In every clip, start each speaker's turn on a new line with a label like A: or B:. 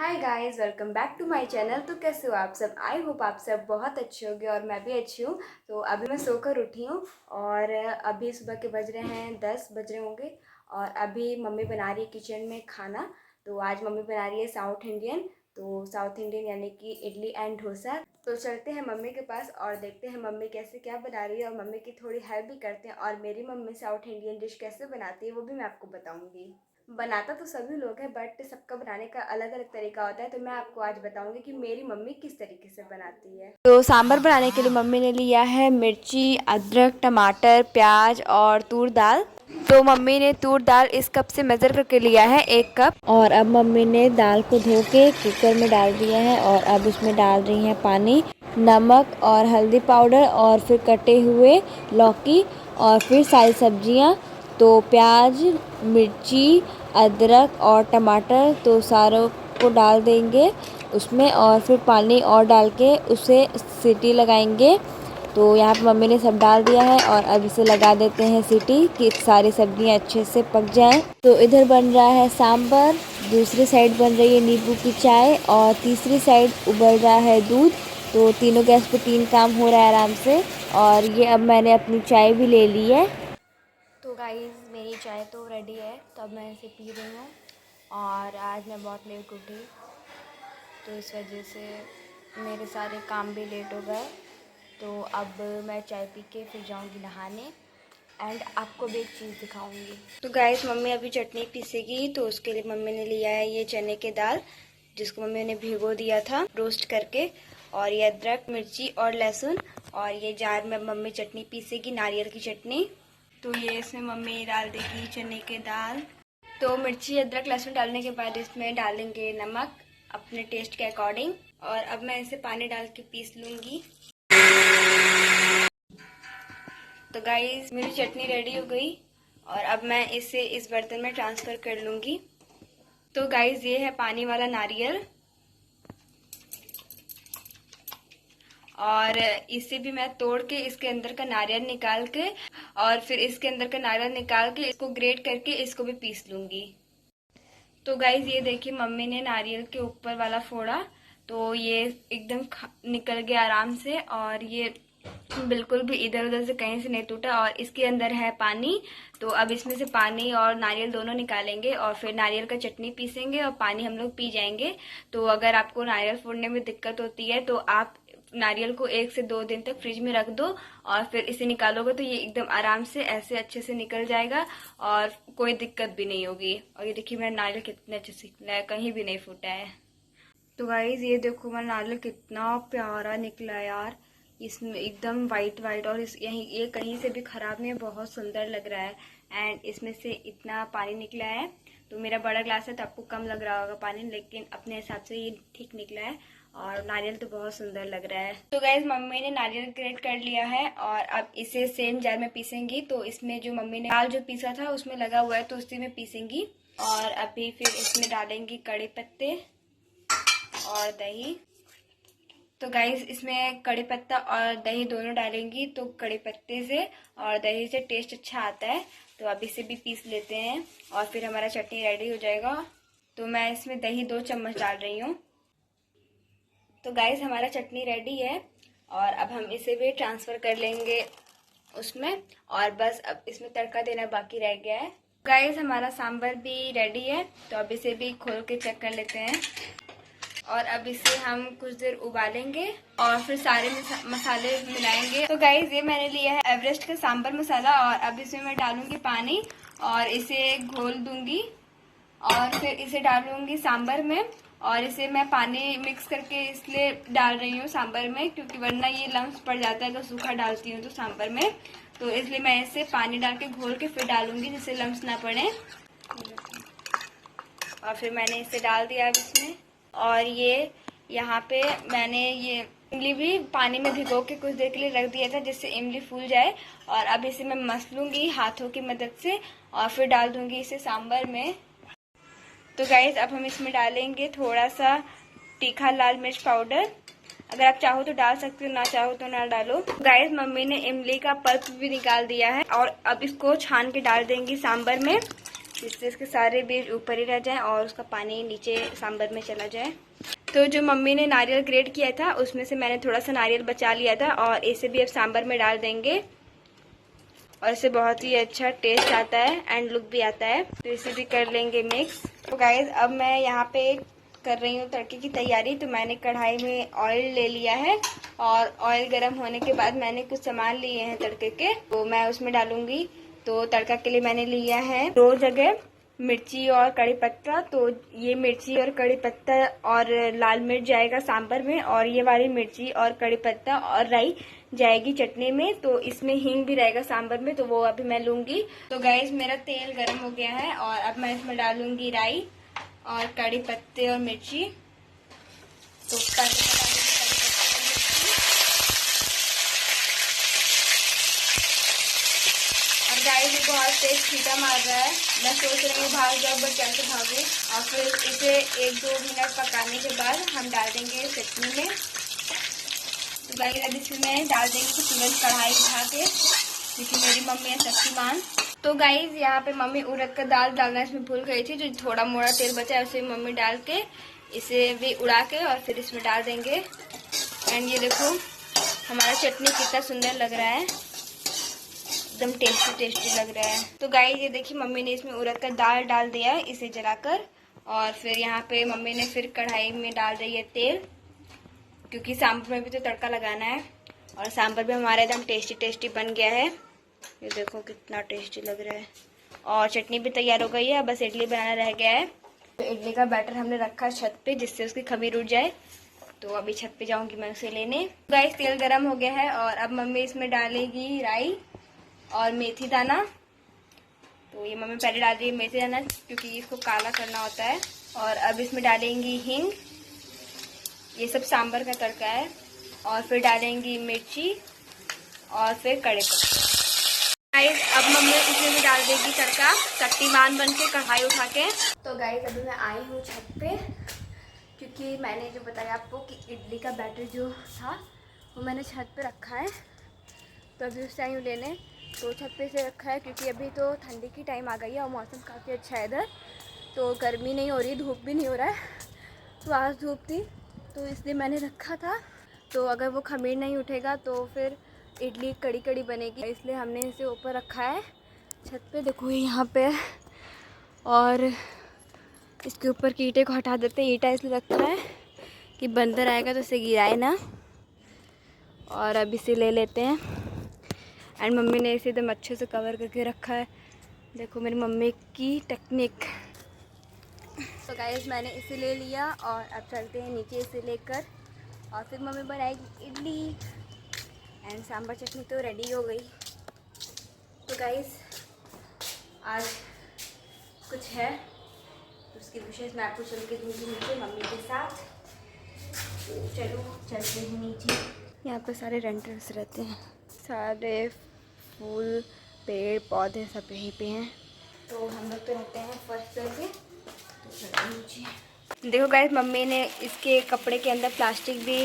A: Hi guys, welcome back to my channel. तो कैसे हो आप सब? आई होप आप सब बहुत अच्छे होंगे और मैं भी अच्छी हूँ। तो अभी मैं सोकर उठी हूँ और अभी सुबह के बज रहे हैं 10 बज रहे होंगे। और अभी मम्मी बना रही है किचन में खाना। तो आज मम्मी बना रही है साउथ इंडियन। तो साउथ इंडियन यानी कि इडली एंड डोसा। तो चलते हैं मम्मी के पास और देखते हैं मम्मी कैसे क्या बना रही है और मम्मी की थोड़ी हेल्प भी करते हैं। और मेरी मम्मी साउथ इंडियन डिश कैसे बनाती है वो भी मैं आपको बताऊँगी। बनाता तो सभी लोग हैं बट सबका बनाने का अलग अलग तरीका होता है। तो मैं आपको आज बताऊंगी कि मेरी मम्मी किस तरीके से बनाती है। तो सांभर बनाने के लिए मम्मी ने लिया है मिर्ची, अदरक, टमाटर, प्याज और तूर दाल। तो मम्मी ने तूर दाल इस कप से मेज़र करके लिया है 1 कप। और अब मम्मी ने दाल को धो के कुकर में डाल दिया है और अब इसमें डाल रही हैं पानी, नमक और हल्दी पाउडर और फिर कटे हुए लौकी और फिर सारी सब्जियां। तो प्याज, मिर्ची, अदरक और टमाटर तो सारों को डाल देंगे उसमें और फिर पानी और डाल के उसे सीटी लगाएंगे। तो यहाँ पे मम्मी ने सब डाल दिया है और अब इसे लगा देते हैं सीटी कि सारी सब्जियाँ अच्छे से पक जाएं। तो इधर बन रहा है सांभर, दूसरी साइड बन रही है नींबू की चाय और तीसरी साइड उबल रहा है दूध। तो तीनों गैस पे 3 काम हो रहा है आराम से। और ये अब मैंने अपनी चाय भी ले ली है। तो गाइज़ मेरी चाय तो रेडी है, तो अब मैं इसे पी रही हूँ। और आज मैं बहुत लेट उठी तो इस वजह से मेरे सारे काम भी लेट हो गए। तो अब मैं चाय पी के फिर जाऊँगी नहाने एंड आपको भी एक चीज़ दिखाऊंगी। तो गाइस मम्मी अभी चटनी पीसेगी तो उसके लिए मम्मी ने लिया है ये चने की दाल, जिसको मम्मी ने भिगो दिया था रोस्ट करके। और ये अदरक, मिर्ची और लहसुन। और ये जार में मम्मी चटनी पीसेगी, नारियल की चटनी। तो ये इसमें मम्मी डाल देगी चने की दाल। तो मिर्ची, अदरक, लहसुन डालने के बाद इसमें डालेंगे नमक अपने टेस्ट के अकॉर्डिंग। और अब मैं इसे पानी डाल के पीस लूँगी। तो गाइस मेरी चटनी रेडी हो गई और अब मैं इसे इस बर्तन में ट्रांसफ़र कर लूँगी। तो गाइस ये है पानी वाला नारियल और इसे भी मैं तोड़ के इसके अंदर का नारियल निकाल के और फिर इसके अंदर का नारियल निकाल के इसको ग्रेट करके इसको भी पीस लूँगी। तो गाइज ये देखिए मम्मी ने नारियल के ऊपर वाला फोड़ा तो ये एकदम निकल गया आराम से और ये बिल्कुल भी इधर उधर से कहीं से नहीं टूटा। और इसके अंदर है पानी। तो अब इसमें से पानी और नारियल दोनों निकालेंगे और फिर नारियल का चटनी पीसेंगे और पानी हम लोग पी जाएंगे। तो अगर आपको नारियल फोड़ने में दिक्कत होती है तो आप नारियल को 1 से 2 दिन तक फ्रिज में रख दो और फिर इसे निकालोगे तो ये एकदम आराम से ऐसे अच्छे से निकल जाएगा और कोई दिक्कत भी नहीं होगी। और ये देखिए मेरा नारियल कितने अच्छे से निकला है, कहीं भी नहीं फूटा है। तो गाइज ये देखो मेरा नारियल कितना प्यारा निकला है यार, इसमें एकदम वाइट वाइट और इस यहीं ये कहीं से भी खराब नहीं है, बहुत सुंदर लग रहा है। एंड इसमें से इतना पानी निकला है। तो मेरा बड़ा ग्लास है तो आपको कम लग रहा होगा पानी, लेकिन अपने हिसाब से ये ठीक निकला है और नारियल तो बहुत सुंदर लग रहा है। तो गाइज मम्मी ने नारियल ग्रेट कर लिया है और अब इसे सेम जार में पीसेंगी। तो इसमें जो मम्मी ने दाल जो पीसा था उसमें लगा हुआ है तो उसी में पीसेंगी। और अभी फिर इसमें डालेंगी कड़ी पत्ते और दही। तो गाइस इसमें कड़ी पत्ता और दही दोनों डालेंगी तो कड़ी पत्ते से और दही से टेस्ट अच्छा आता है। तो अब इसे भी पीस लेते हैं और फिर हमारा चटनी रेडी हो जाएगा। तो मैं इसमें दही 2 चम्मच डाल रही हूँ। तो गाइस हमारा चटनी रेडी है और अब हम इसे भी ट्रांसफ़र कर लेंगे उसमें और बस अब इसमें तड़का देना बाकी रह गया है। गाइस हमारा सांभर भी रेडी है तो अब इसे भी खोल के चेक कर लेते हैं। और अब इसे हम कुछ देर उबालेंगे और फिर सारे मसाले मिलाएंगे। तो गाइज ये मैंने लिया है एवरेस्ट का सांभर मसाला और अब इसमें मैं डालूंगी पानी और इसे घोल दूंगी और फिर इसे डालूंगी सांभर में। और इसे मैं पानी मिक्स करके इसलिए डाल रही हूँ सांभर में क्योंकि वरना ये लम्स पड़ जाता है अगर सूखा डालती हूँ तो सांभर में। तो इसलिए मैं इसे पानी डाल के घोल के फिर डालूंगी जिससे लम्स ना पड़े। और फिर मैंने इसे डाल दिया अब इसमें। और ये यहाँ पे मैंने ये इमली भी पानी में भिगो के कुछ देर के लिए रख दिया था जिससे इमली फूल जाए। और अब इसे मैं मस लूँगी हाथों की मदद से और फिर डाल दूँगी इसे सांभर में। तो गाइज अब हम इसमें डालेंगे थोड़ा सा तीखा लाल मिर्च पाउडर। अगर आप चाहो तो डाल सकते हो, ना चाहो तो ना डालो। गाइज मम्मी ने इमली का पल्प भी निकाल दिया है और अब इसको छान के डाल देंगी सांभर में। जिससे इसके सारे बीज ऊपर ही रह जाएं और उसका पानी नीचे सांभर में चला जाए। तो जो मम्मी ने नारियल ग्रेट किया था उसमें से मैंने थोड़ा सा नारियल बचा लिया था और इसे भी अब सांभर में डाल देंगे और इससे बहुत ही अच्छा टेस्ट आता है एंड लुक भी आता है। तो इसे भी कर लेंगे मिक्स। तो गाइज अब मैं यहाँ पे कर रही हूँ तड़के की तैयारी। तो मैंने कढ़ाई में ऑयल ले लिया है और ऑयल गर्म होने के बाद मैंने कुछ सामान लिए हैं तड़के के, तो मैं उसमें डालूंगी। तो तड़का के लिए मैंने लिया है 2 जगह मिर्ची और कड़ी पत्ता। तो ये मिर्ची और कड़ी पत्ता और लाल मिर्च जाएगा सांभर में और ये वाली मिर्ची और कड़ी पत्ता और राई जाएगी चटनी में। तो इसमें हींग भी रहेगा सांभर में, तो वो अभी मैं लूंगी। तो गाइस मेरा तेल गर्म हो गया है और अब मैं इसमें डालूंगी राई और कड़ी पत्ते और मिर्ची। तो गाइस ये बहुत तेज छींटा मार रहा है। मैं सोच रही हूँ भाग जाओ, बट कैसे भागूं। और फिर इसे 1-2 मिनट पकाने के बाद हम डाल देंगे चटनी में। तो गाइस अब इसमें डाल देंगे कि तुरंत कढ़ाई उठा के, क्योंकि मेरी मम्मी है शक्तिमान। तो गाइस यहाँ पे मम्मी उड़द का दाल डालना इसमें भूल गई थी। जो थोड़ा मोड़ा तेल बचा है उसे मम्मी डाल के इसे भी उड़ा के और फिर इसमें डाल देंगे। एंड ये देखो हमारा चटनी कितना सुंदर लग रहा है, एकदम टेस्टी लग रहा है। तो गाइस ये देखिए मम्मी ने इसमें उड़द का दाल डाल दिया है इसे जलाकर। और फिर यहाँ पे मम्मी ने फिर कढ़ाई में डाल दी है तेल, क्योंकि सांभर में भी तो तड़का लगाना है। और सांभर भी हमारा एकदम टेस्टी बन गया है। ये देखो कितना टेस्टी लग रहा है। और चटनी भी तैयार हो गई है, बस इडली बनाना रह गया है। तो इडली का बैटर हमने रखा है छत पे, जिससे उसकी खमीर उठ जाए। तो अभी छत पे जाऊंगी मैं उसे लेने। गाइस तेल गरम हो गया है और अब मम्मी इसमें डालेगी राई और मेथी दाना। तो ये मम्मी पहले डाल रही है मेथी दाना, क्योंकि इसको काला करना होता है। और अब इसमें डालेंगी हींग, ये सब सांभर का तड़का है। और फिर डालेंगी मिर्ची और फिर कड़े पत्ते। गाइस अब मम्मी इसमें भी डाल देगी तड़का, शक्तिमान बन के कढ़ाई उठा के। तो गाइस अभी मैं आई हूँ छत पे, क्योंकि मैंने जो बताया आपको कि इडली का बैटर जो था वो मैंने छत पे रखा है। तो अभी उस टाइम लेने तो छत पे से रखा है, क्योंकि अभी तो ठंडी की टाइम आ गई है और मौसम काफ़ी अच्छा है इधर। तो गर्मी नहीं हो रही, धूप भी नहीं हो रहा है। तो आज धूप थी तो इसलिए मैंने रखा था। तो अगर वो खमीर नहीं उठेगा तो फिर इडली कड़ी बनेगी, इसलिए हमने इसे ऊपर रखा है छत पे। देखो ये यहाँ पे, और इसके ऊपर की ईंटे को हटा देते हैं। ईंटा इसलिए रखा है कि बंदर आएगा तो इसे गिराए ना। और अब इसे ले लेते हैं। एंड मम्मी ने इसे एकदम अच्छे से कवर करके रखा है। देखो मेरी मम्मी की टेक्निक। तो गाइस मैंने इसे ले लिया और अब चलते हैं नीचे इसे लेकर, और फिर मम्मी बनाएगी इडली। एंड सांभर चटनी तो रेडी हो गई। तो गाइस आज कुछ है तो उसकी विशेष मैं आपको चल के दूँगी नीचे मम्मी के साथ। तो चलो चलते हैं नीचे। यहाँ पे सारे रेंटर्स रहते हैं, सारे फूल पेड़ पौधे सब यहीं पे हैं। तो हम लोग तो रहते हैं फर्स्ट फ्लोर पे। तो चलो नीचे। देखो गाइस मम्मी ने इसके कपड़े के अंदर प्लास्टिक भी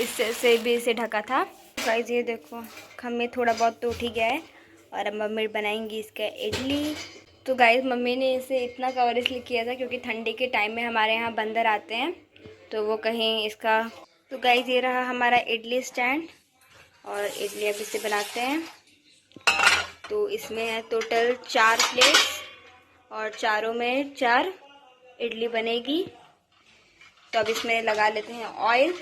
A: इससे भी इसे ढका था। गाइस ये देखो खम्मे थोड़ा बहुत तो उठ ही गया है। और अब मम्मी बनाएंगी इसका इडली। तो गाइस मम्मी ने इसे इतना कवर इसलिए किया था क्योंकि ठंडी के टाइम में हमारे यहाँ बंदर आते हैं, तो वो कहीं इसका। तो गाइस ये रहा हमारा इडली स्टैंड और इडली अब इसे बनाते हैं। तो इसमें है टोटल 4 प्लेट्स और चारों में 4 इडली बनेगी। तो अब इसमें लगा लेते हैं ऑयल।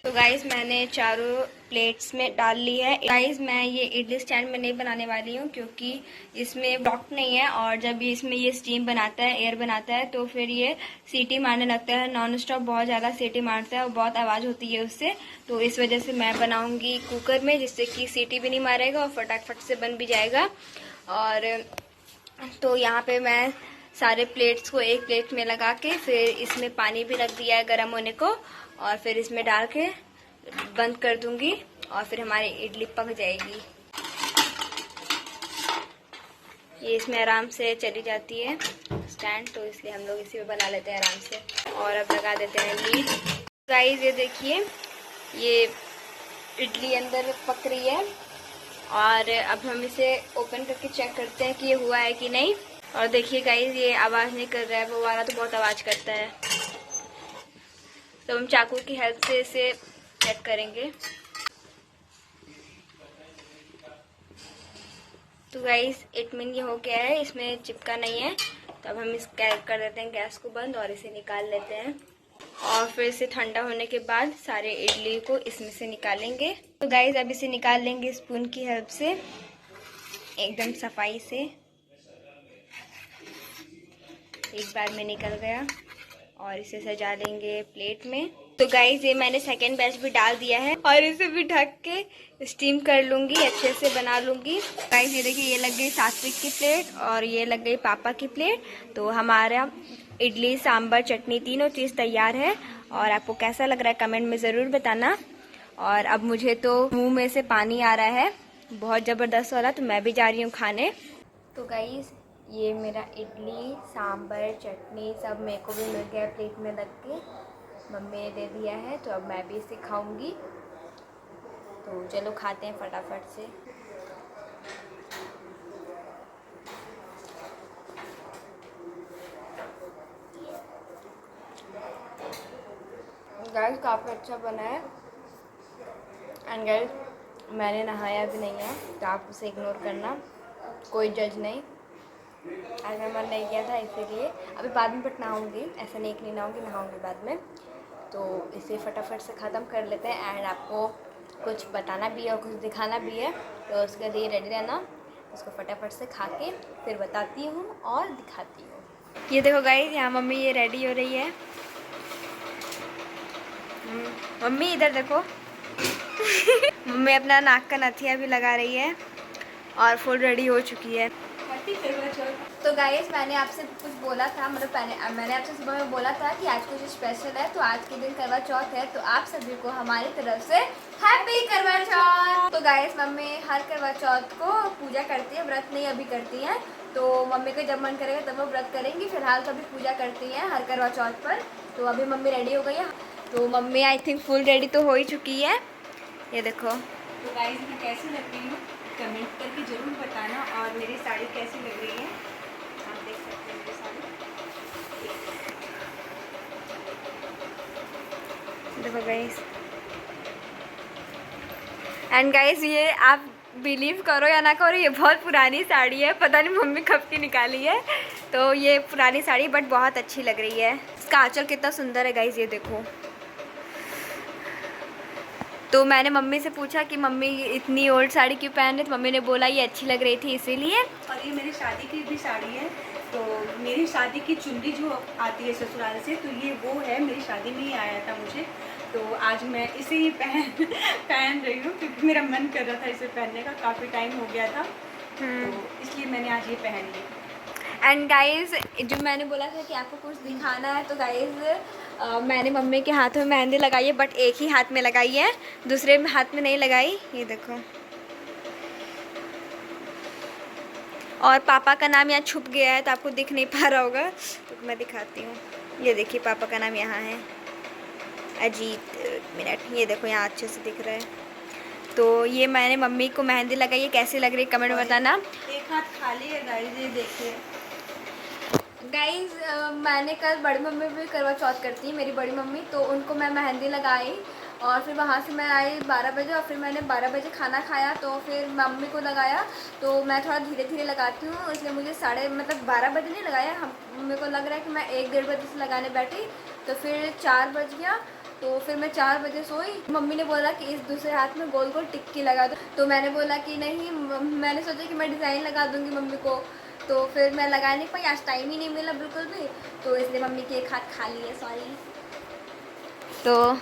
A: तो गाइस मैंने चारों प्लेट्स में डाल ली है। गाइस मैं ये इडली स्टैंड में नहीं बनाने वाली हूँ, क्योंकि इसमें ब्लॉक नहीं है। और जब इसमें ये स्टीम बनाता है, एयर बनाता है, तो फिर ये सीटी मारने लगता है। नॉन स्टॉप बहुत ज़्यादा सीटी मारता है और बहुत आवाज़ होती है उससे। तो इस वजह से मैं बनाऊँगी कुकर में, जिससे कि सीटी भी नहीं मारेगा और फटाफट से बन भी जाएगा। और तो यहाँ पे मैं सारे प्लेट्स को एक प्लेट में लगा के फिर इसमें पानी भी रख दिया है गर्म होने को, और फिर इसमें डाल के बंद कर दूंगी और फिर हमारी इडली पक जाएगी। ये इसमें आराम से चली जाती है स्टैंड, तो इसलिए हम लोग इसी में बना लेते हैं आराम से। और अब लगा देते हैं लीड। गाइस ये देखिए ये इडली अंदर पक रही है और अब हम इसे ओपन करके चेक करते हैं कि ये हुआ है कि नहीं। और देखिए गाइस ये आवाज़ नहीं कर रहा है, वो वाला तो बहुत आवाज़ करता है। तो हम चाकू की हेल्प से इसे कट करेंगे। तो गाइस 8 मिनट ये हो गया है, इसमें चिपका नहीं है। तो अब हम इस कर देते हैं गैस को बंद और इसे निकाल लेते हैं। और फिर इसे ठंडा होने के बाद सारे इडली को इसमें से निकालेंगे। तो गाइस अब इसे निकाल लेंगे स्पून की हेल्प से, एकदम सफाई से। एक बार में निकल गया और इसे सजा लेंगे प्लेट में। तो गाइस ये मैंने सेकेंड बैच भी डाल दिया है और इसे भी ढक के स्टीम कर लूँगी, अच्छे से बना लूँगी। गाइस ये देखिए, ये लग गई सात्विक की प्लेट और ये लग गई पापा की प्लेट। तो हमारा इडली सांभर चटनी तीनों चीज़ तैयार है। और आपको कैसा लग रहा है कमेंट में ज़रूर बताना। और अब मुझे तो मुँह में से पानी आ रहा है बहुत ज़बरदस्त वाला, तो मैं भी जा रही हूँ खाने। तो गाइस ये मेरा इडली सांभर चटनी सब मेरे को भी मिल गया प्लेट में लग के, मम्मी ने दे दिया है। तो अब मैं भी इसे खाऊंगी। तो चलो खाते हैं फटाफट से। गाइस काफ़ी अच्छा बना है। एंड गाइस मैंने नहाया भी नहीं है, तो आप उसे इग्नोर करना, कोई जज नहीं। आज मेरा मन नहीं किया था इसीलिए। अभी बाद में बट नहाऊंगी, ऐसा नहीं कि नहीं नहाऊंगी, नहाऊंगी बाद में। तो इसे फटाफट से ख़त्म कर लेते हैं। एंड आपको कुछ बताना भी है और कुछ दिखाना भी है, तो उसके लिए रेडी रहना। इसको फटाफट से खा के फिर बताती हूँ और दिखाती हूँ। ये देखो गाइस, यहाँ मम्मी ये रेडी हो रही है। मम्मी इधर देखो। मम्मी अपना नाक का नथिया भी लगा रही है और फुल रेडी हो चुकी है। तो गाइस मैंने आपसे कुछ बोला था, मतलब मैंने आपसे सुबह में बोला था कि आज कुछ स्पेशल है। तो आज के दिन करवा चौथ है, तो आप सभी को हमारी तरफ से हैप्पी करवा चौथ। तो गाइस मम्मी हर करवा चौथ को पूजा करती है, व्रत नहीं अभी करती हैं। तो मम्मी को जब मन करेगा तब वो व्रत करेंगी, फिलहाल तो अभी पूजा करती हैं हर करवा चौथ पर। तो अभी मम्मी रेडी हो गई है। तो mummy I think full ready तो हो ही चुकी है, ये देखो।
B: तो गाइस मैं कैसी लग रही हूँ कमेंट करके ज़रूर बताना। और मेरी साड़ी कैसी लग रही है, आप देख सकते हैं मेरी साड़ी।
A: देखो गाइस। एंड गाइस ये आप बिलीव करो या ना करो, ये बहुत पुरानी साड़ी है, पता नहीं मम्मी कब की निकाली है। तो ये पुरानी साड़ी बट बहुत अच्छी लग रही है। इसका आंचल कितना सुंदर है गाइस, ये देखो। तो मैंने मम्मी से पूछा कि मम्मी इतनी ओल्ड साड़ी क्यों पहन रही, तो मम्मी ने बोला ये अच्छी लग रही थी इसीलिए।
B: और ये मेरी शादी की भी साड़ी है। तो मेरी शादी की चुन्नी जो आती है ससुराल से, तो ये वो है, मेरी शादी में ही आया था मुझे। तो आज मैं इसे ही पहन रही हूँ क्योंकि मेरा मन कर रहा था इसे पहनने का, काफ़ी टाइम हो गया था। तो इसलिए मैंने आज ये पहन ली।
A: एंड गाइस जो मैंने बोला था कि आपको कुछ दिखाना है, तो गाइस मैंने मम्मी के हाथ में मेहंदी लगाई है, बट एक ही हाथ में लगाई है, दूसरे हाथ में नहीं लगाई, ये देखो। और पापा का नाम यहाँ छुप गया है तो आपको दिख नहीं पा रहा होगा, तो मैं दिखाती हूँ। ये देखिए पापा का नाम यहाँ है, अजीत। मिनट, ये देखो यहाँ अच्छे से दिख रहा है। तो ये मैंने मम्मी को मेहंदी लगाई है, कैसी लग रही है कमेंट में बताना।
B: एक हाथ खाली है गाइस, ये देखिए।
A: गाइज मैंने कल बड़ी मम्मी भी करवा चौथ करती है मेरी बड़ी मम्मी, तो उनको मैं मेहंदी लगाई। और फिर वहाँ से मैं आई 12 बजे, और फिर मैंने 12 बजे खाना खाया, तो फिर मम्मी को लगाया। तो मैं थोड़ा धीरे धीरे लगाती हूँ, इसलिए मुझे 12 बजे नहीं लगाया, हम मेरे को लग रहा है कि मैं 1-1:30 बजे से लगाने बैठी, तो फिर 4 बज गया। तो फिर मैं 4 बजे सोई। मम्मी ने बोला कि इस दूसरे हाथ में गोल गोल टिक्की लगा दो, तो मैंने बोला कि नहीं, मैंने सोचा कि मैं डिज़ाइन लगा दूँगी मम्मी को। तो फिर मैं लगा नहीं पाई, आज टाइम ही नहीं मिला बिल्कुल भी, तो इसलिए मम्मी की एक हाथ खाली है, सॉरी। तो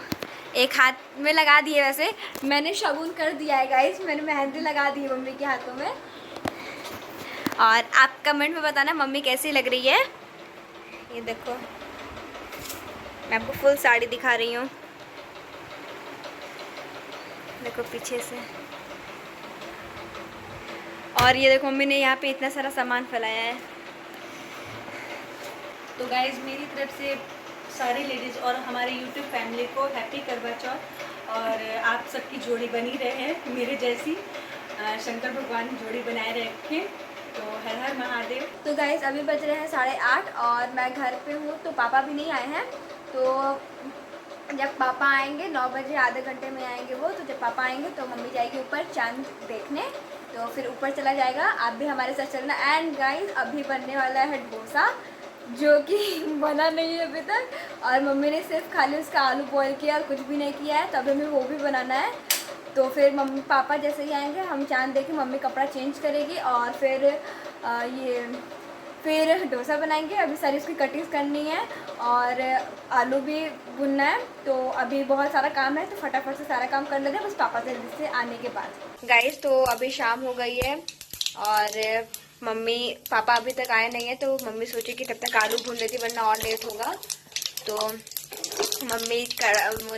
A: एक हाथ में लगा दिए, वैसे मैंने शगुन कर दिया है गाइस, मैंने मेहंदी लगा दी है मम्मी के हाथों में। और आप कमेंट में बताना मम्मी कैसी लग रही है। ये देखो मैं आपको फुल साड़ी दिखा रही हूँ, देखो पीछे से। और ये देखो मम्मी ने यहाँ पे इतना सारा सामान फैलाया है।
B: तो गाइज मेरी तरफ से सारी लेडीज़ और हमारे यूट्यूब फैमिली को हैप्पी करवा चौथ। और आप सबकी जोड़ी बनी रहे, मेरे जैसी शंकर भगवान जोड़ी बनाए रखें। तो हर हर महादेव।
A: तो गाइस अभी बज रहे हैं 8:30 और मैं घर पे हूँ, तो पापा भी नहीं आए हैं। तो जब पापा आएंगे 9 बजे, आधे घंटे में आएंगे वो, तो जब पापा आएंगे तो मम्मी जाएगी ऊपर चांद देखने, तो फिर ऊपर चला जाएगा। आप भी हमारे साथ चलना। एंड गाइस अभी बनने वाला है डोसा, जो कि बना नहीं है अभी तक, और मम्मी ने सिर्फ खाली उसका आलू बॉईल किया और कुछ भी नहीं किया है, तब हमें वो भी बनाना है। तो फिर मम्मी पापा जैसे ही आएंगे हम चांद देखें, मम्मी कपड़ा चेंज करेगी और फिर डोसा बनाएंगे। अभी सारी उसकी कटिंग करनी है और आलू भी भुनना है, तो अभी बहुत सारा काम है, तो फटाफट से सारा काम कर लेते हैं बस पापा से आने के बाद। गाइस तो अभी शाम हो गई है और मम्मी पापा अभी तक आए नहीं है, तो मम्मी सोची कि तब तक आलू भून लेती वरना और लेट होगा। तो मम्मी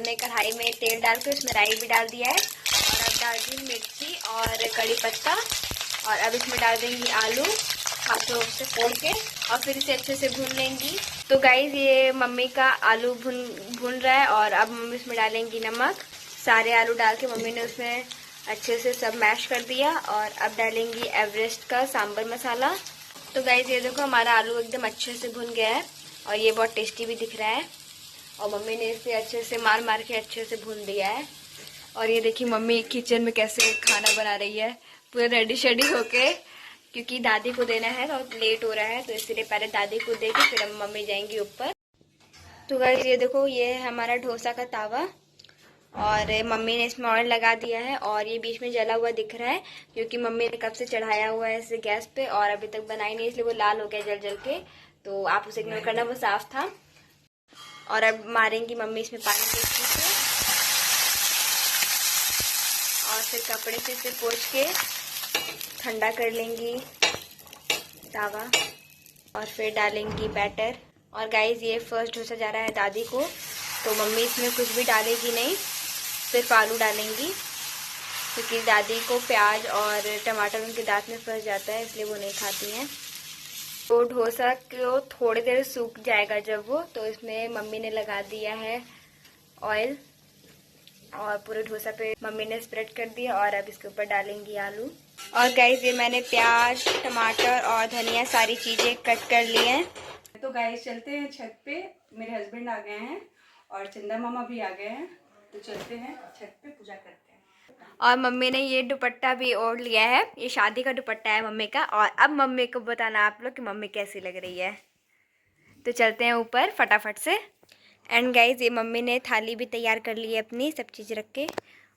A: ने कढ़ाई में तेल डाल के उसमें राई भी डाल दिया है और अब डाल दी मिर्ची और कड़ी पत्ता, और अब इसमें डाल देंगी आलू हाथों से फोड़ के और फिर इसे अच्छे से भून लेंगी। तो गाइस ये मम्मी का आलू भून रहा है और अब मम्मी इसमें डालेंगी नमक। सारे आलू डाल के मम्मी ने उसमें अच्छे से सब मैश कर दिया और अब डालेंगी एवरेस्ट का सांभर मसाला। तो गाइस ये देखो हमारा आलू एकदम अच्छे से भुन गया है और ये बहुत टेस्टी भी दिख रहा है, और मम्मी ने इसे अच्छे से मार मार के अच्छे से भून दिया है। और ये देखिए मम्मी किचन में कैसे खाना बना रही है, पूरे रेडी शेडी होके, क्योंकि दादी को देना है और लेट हो रहा है, तो इसलिए पहले दादी को दे के फिर हम मम्मी जाएंगी ऊपर। तो गाइस ये देखो ये है हमारा डोसा का तावा और मम्मी ने इसमें ऑयल लगा दिया है और ये बीच में जला हुआ दिख रहा है क्योंकि मम्मी ने कब से चढ़ाया हुआ है इसे गैस पे और अभी तक बनाई नहीं, इसलिए वो लाल हो गया जल जल के। तो आप उसे इग्नोर करना, वो साफ था। और अब मारेंगी मम्मी इसमें पानी देखने से और फिर कपड़े से इसे पोंछ के ठंडा कर लेंगी तावा और फिर डालेंगी बैटर। और गाइस ये फर्स्ट डोसा जा रहा है दादी को, तो मम्मी इसमें कुछ भी डालेगी नहीं, सिर्फ आलू डालेंगी क्योंकि दादी को प्याज और टमाटर उनके दांत में फंस जाता है, इसलिए वो नहीं खाती हैं। तो डोसा को थोड़ी देर सूख जाएगा जब वो, तो इसमें मम्मी ने लगा दिया है ऑयल और पूरे डोसा पे मम्मी ने स्प्रेड कर दिया और अब इसके ऊपर डालेंगी आलू। और गाइस ये मैंने प्याज टमाटर और धनिया सारी चीज़ें कट कर ली हैं।
B: तो गाइस चलते हैं छत पे, मेरे हस्बैंड आ गए हैं और चंदा मामा भी आ गए हैं, तो चलते हैं छत पे पूजा करते हैं।
A: और मम्मी ने ये दुपट्टा भी ओढ़ लिया है, ये शादी का दुपट्टा है मम्मी का। और अब मम्मी को बताना आप लोग कि मम्मी कैसी लग रही है। तो चलते हैं ऊपर फटाफट से। एंड गाइज ये मम्मी ने थाली भी तैयार कर ली है अपनी, सब चीज़ रख के,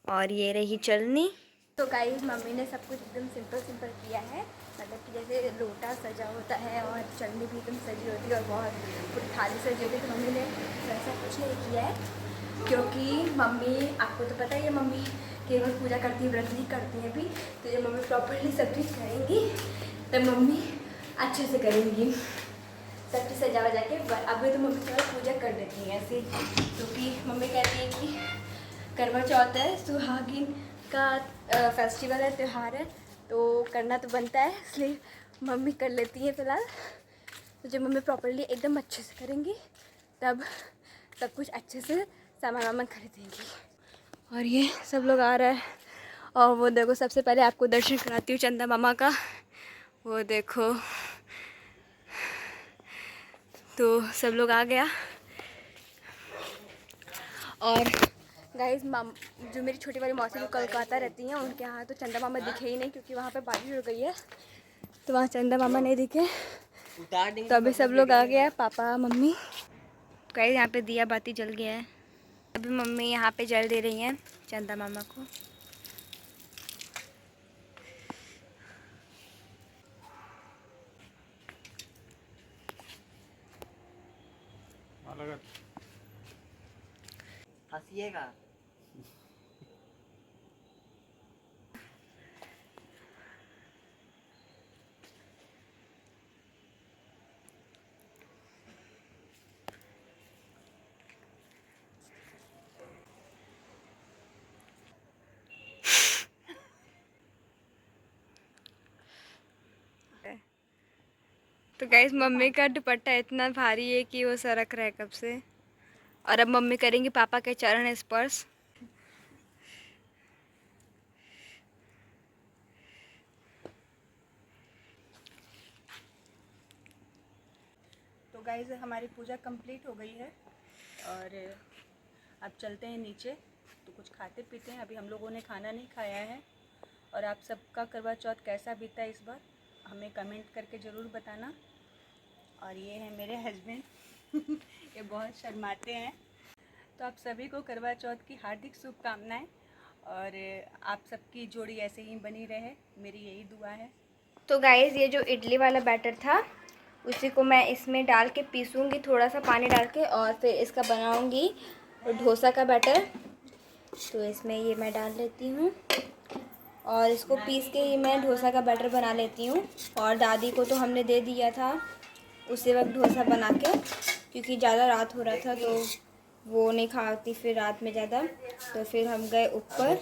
A: और ये रही चलनी। तो गाइज मम्मी ने सब कुछ एकदम सिंपल सिंपल किया है, मतलब कि जैसे लोटा सजा होता है और चलनी भी एकदम सजी होती है और बहुत पूरी थाली सजी होती है, तो मम्मी ने वैसा कुछ नहीं किया है क्योंकि मम्मी, आपको तो पता ही है मम्मी केवल पूजा करती है, व्रत नहीं करती है अभी। तो जब मम्मी प्रॉपरली सब चीज़ करेंगी तब मम्मी अच्छे से करेंगी सब चीज़ सजा वजा के। अभी तो मम्मी केवल पूजा कर देती हैं ऐसे, क्योंकि मम्मी कहती है कि करवा चौथ है, सुहागिन का फेस्टिवल है, त्यौहार है, तो करना तो बनता है, इसलिए मम्मी कर लेती है फ़िलहाल। तो जब मम्मी प्रॉपरली एकदम अच्छे से करेंगी तब सब कुछ अच्छे से सामान वामान खरीदेंगी। और ये सब लोग आ रहा है और वो देखो, सबसे पहले आपको दर्शन कराती हूँ चंदा मामा का, वो देखो। तो सब लोग आ गया। और गाइस जो मेरी छोटी वाली मौसी जो कलकत्ता रहती हैं उनके यहाँ तो चंदा मामा दिखे ही नहीं क्योंकि वहाँ पे बारिश हो गई है, तो वहाँ चंदा मामा नहीं दिखे। तो अभी सब लोग आ गया, पापा मम्मी। गाइस यहाँ पे दिया बाती जल गया है, अभी मम्मी यहाँ पे जल दे रही हैं चंदा मामा को।
C: हंसिएगा।
A: तो गाइस मम्मी का दुपट्टा इतना भारी है कि वो सरक रहा है कब से। और अब मम्मी करेंगी पापा के चरण स्पर्श।
B: गाइस हमारी पूजा कंप्लीट हो गई है और अब चलते हैं नीचे, तो कुछ खाते पीते हैं। अभी हम लोगों ने खाना नहीं खाया है। और आप सबका करवा चौथ कैसा बीता इस बार हमें कमेंट करके ज़रूर बताना। और ये है मेरे हस्बैंड ये बहुत शर्माते हैं। तो आप सभी को करवा चौथ की हार्दिक शुभकामनाएं और आप सबकी जोड़ी ऐसे ही बनी रहे, मेरी यही दुआ है।
A: तो गाइज़ ये जो इडली वाला बैटर था उसी को मैं इसमें डाल के पीसूँगी, थोड़ा सा पानी डाल के, और फिर इसका बनाऊँगी डोसा का बैटर। तो इसमें ये मैं डाल लेती हूँ और इसको पीस के ही मैं डोसा का बैटर बना लेती हूँ। और दादी को तो हमने दे दिया था उसी वक्त डोसा बना के, क्योंकि ज़्यादा रात हो रहा था तो वो नहीं खाती फिर रात में ज़्यादा। तो फिर हम गए ऊपर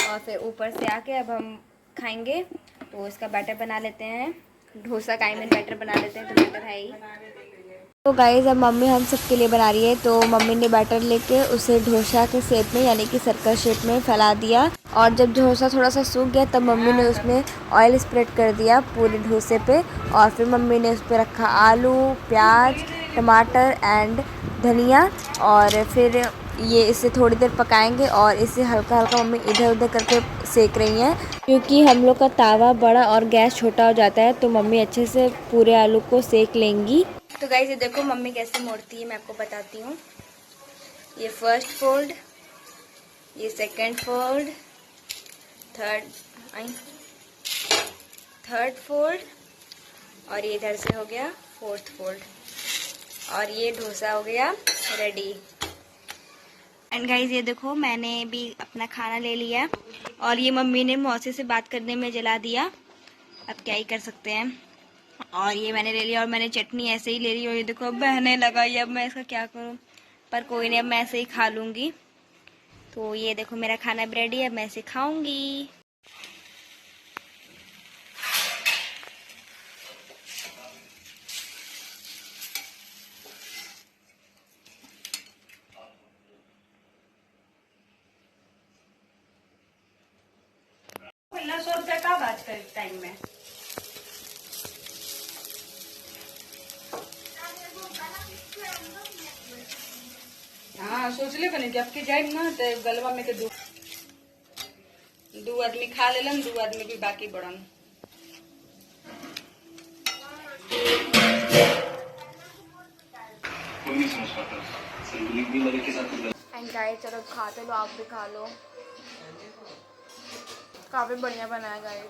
A: और फिर ऊपर से आके अब हम खाएंगे। तो इसका बैटर बना लेते हैं, डोसा का बैटर बना लेते हैं, तो बैटर है ही। तो गाइस अब मम्मी हम सबके लिए बना रही है। तो मम्मी ने बैटर लेके उसे डोसा के शेप में यानी कि सर्कल शेप में फैला दिया। और जब डोसा थोड़ा सा सूख गया तब मम्मी ने उसमें ऑयल स्प्रेड कर दिया पूरे डोसे पे। और फिर मम्मी ने उस पर रखा आलू, प्याज, टमाटर एंड धनिया। और फिर ये इसे थोड़ी देर पकाएंगे और इसे हल्का हल्का मम्मी इधर उधर करके सेक रही हैं, क्योंकि हम लोग का तावा बड़ा और गैस छोटा हो जाता है। तो मम्मी अच्छे से पूरे आलू को सेक लेंगी। तो गाइस ये देखो मम्मी कैसे मोड़ती है, मैं आपको बताती हूँ। ये फर्स्ट फोल्ड, ये सेकंड फोल्ड, थर्ड फोल्ड, और ये इधर से हो गया फोर्थ फोल्ड। और ये डोसा हो गया रेडी। एंड गाइस ये देखो मैंने भी अपना खाना ले लिया और ये मम्मी ने मौसी से बात करने में जला दिया, अब क्या ही कर सकते हैं। और ये मैंने ले लिया और मैंने चटनी ऐसे ही ले ली और ये देखो अब बहने लगा, ये अब मैं इसका क्या करूं, पर कोई नहीं, अब मैं ऐसे ही खा लूँगी। तो ये देखो मेरा खाना भी रेडी है, मैं इसे खाऊंगी।
B: मिलना 100 रुपये का बात कर टाइम में। हाँ सोच ले बने जब के जाए ना तो गलवा में के दो आदमी खा लेलन, 2 आदमी भी बाकी बड़न।
A: एंड गाइस चलो खाते लो, आप भी खा लो। काफ़ी बढ़िया बनाया गाइस,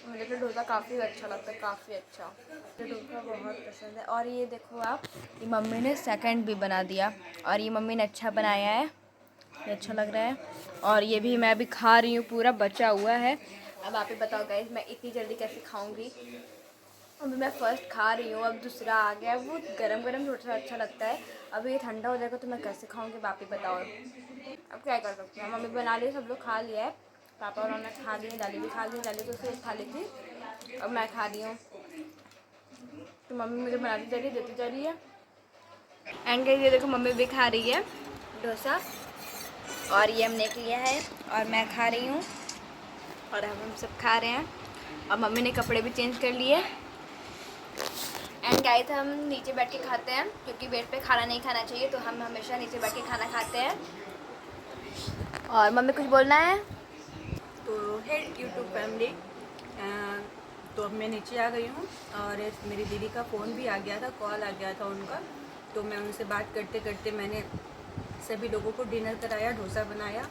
A: मुझे तो डोसा काफ़ी अच्छा लगता है, काफ़ी अच्छा, मुझे डोसा बहुत पसंद है। और ये देखो आप, ये मम्मी ने सेकंड भी बना दिया और ये मम्मी ने अच्छा बनाया है, ये अच्छा लग रहा है। और ये भी मैं अभी खा रही हूँ, पूरा बचा हुआ है। अब आप ही बताओ गाइस मैं इतनी जल्दी कैसे खाऊँगी। अभी मैं फर्स्ट खा रही हूँ, अब दूसरा आ गया, वो गरम गरम थोड़ा अच्छा लगता है। अभी ये ठंडा हो जाएगा तो मैं कैसे खाऊँगी, आप ही बताओ। अब क्या कर सकते हैं, मम्मी बना ली, सब लोग खा लिया है, पापा और उन्होंने खा लिए, दादी भी खा ली, दादी तो सिर्फ खा ली थी, अब मैं खा रही हूँ। तो मम्मी मुझे बनाती जा रही है, देती जा रही है। एंड ये देखो मम्मी भी खा रही है डोसा और ये हमने लिया है और मैं खा रही हूँ और अब हम सब खा रहे हैं। और मम्मी ने कपड़े भी चेंज कर लिए। एंड गाइस हम नीचे बैठ के खाते हैं क्योंकि बेड पे खाना नहीं खाना चाहिए, तो हम हमेशा नीचे बैठ के खाना खाते हैं। और मम्मी कुछ बोलना है?
B: तो है यूट्यूब फैमिली, तो अब मैं नीचे आ गई हूँ और मेरी दीदी का फ़ोन भी आ गया था, कॉल आ गया था उनका। तो मैं उनसे बात करते करते मैंने सभी लोगों को डिनर कराया, डोसा बनाया।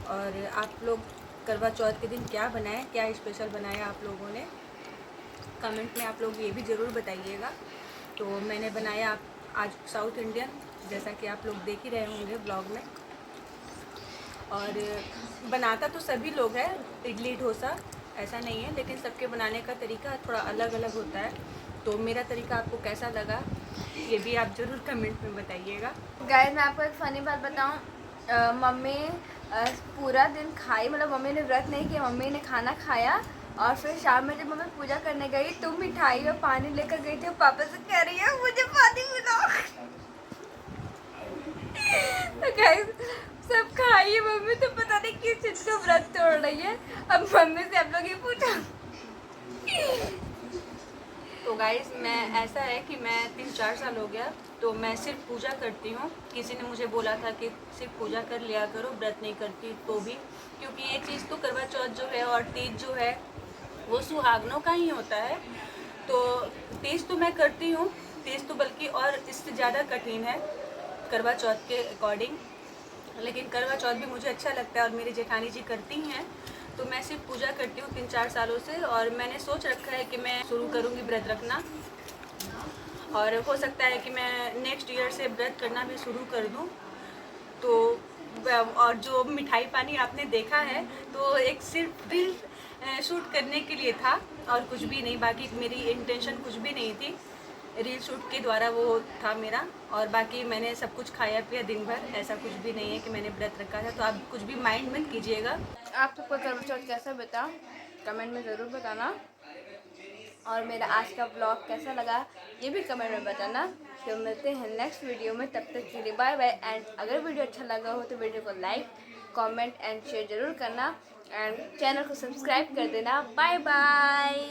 B: और आप लोग करवा चौथ के दिन क्या बनाए, क्या स्पेशल बनाया आप लोगों ने, कमेंट में आप लोग ये भी ज़रूर बताइएगा। तो मैंने बनाया आज साउथ इंडियन, जैसा कि आप लोग देख ही रहे होंगे ब्लॉग में। और बनाता तो सभी लोग हैं इडली डोसा, ऐसा नहीं है, लेकिन सबके बनाने का तरीका थोड़ा अलग अलग होता है। तो मेरा तरीका आपको कैसा लगा ये भी आप ज़रूर कमेंट में बताइएगा।
A: गाइस मैं आपको एक फ़नी बात बताऊं, मम्मी पूरा दिन खाई, मतलब मम्मी ने व्रत नहीं किया, मम्मी ने खाना खाया और फिर शाम में जब मम्मी पूजा करने गई तो मिठाई और पानी लेकर गई थी, पापा से कह रही है मुझे पानी पिलाओ। तो गाइस सब खाइए, मम्मी तो पता नहीं किस चीज़ का व्रत तोड़ रही है। अब मम्मी से आप लोग ये पूछा।
B: तो तो गाइस मैं ऐसा है कि मैं 3-4 साल हो गया तो मैं सिर्फ पूजा करती हूँ। किसी ने मुझे बोला था कि सिर्फ पूजा कर लिया करो, व्रत नहीं करती तो भी, क्योंकि ये चीज़ तो करवा चौथ जो है और तीज जो है वो सुहागनों का ही होता है। तो तीज तो मैं करती हूँ, तीज तो बल्कि और इससे ज़्यादा कठिन है करवा चौथ के अकॉर्डिंग, लेकिन करवा चौथ भी मुझे अच्छा लगता है और मेरी जेठानी जी करती हैं। तो मैं सिर्फ पूजा करती हूँ 3-4 सालों से, और मैंने सोच रखा है कि मैं शुरू करूँगी व्रत रखना, और हो सकता है कि मैं नेक्स्ट ईयर से व्रत करना भी शुरू कर दूँ। तो और जो मिठाई पानी आपने देखा है तो एक सिर्फ रील शूट करने के लिए था और कुछ भी नहीं, बाकी मेरी इंटेंशन कुछ भी नहीं थी, रील शूट के द्वारा वो था मेरा, और बाकी मैंने सब कुछ खाया पिया दिन भर, ऐसा कुछ भी नहीं है कि मैंने व्रत रखा था। तो आप कुछ भी माइंड मत कीजिएगा।
A: आप सबको करवा चौथ कैसा बता कमेंट में ज़रूर बताना, और मेरा आज का ब्लॉग कैसा लगा ये भी कमेंट में बताना। तो मिलते हैं नेक्स्ट वीडियो में, तब तक के लिए बाय बाय। एंड अगर वीडियो अच्छा लगा हो तो वीडियो को लाइक कमेंट एंड शेयर ज़रूर करना, एंड चैनल को सब्सक्राइब कर देना। Bye bye.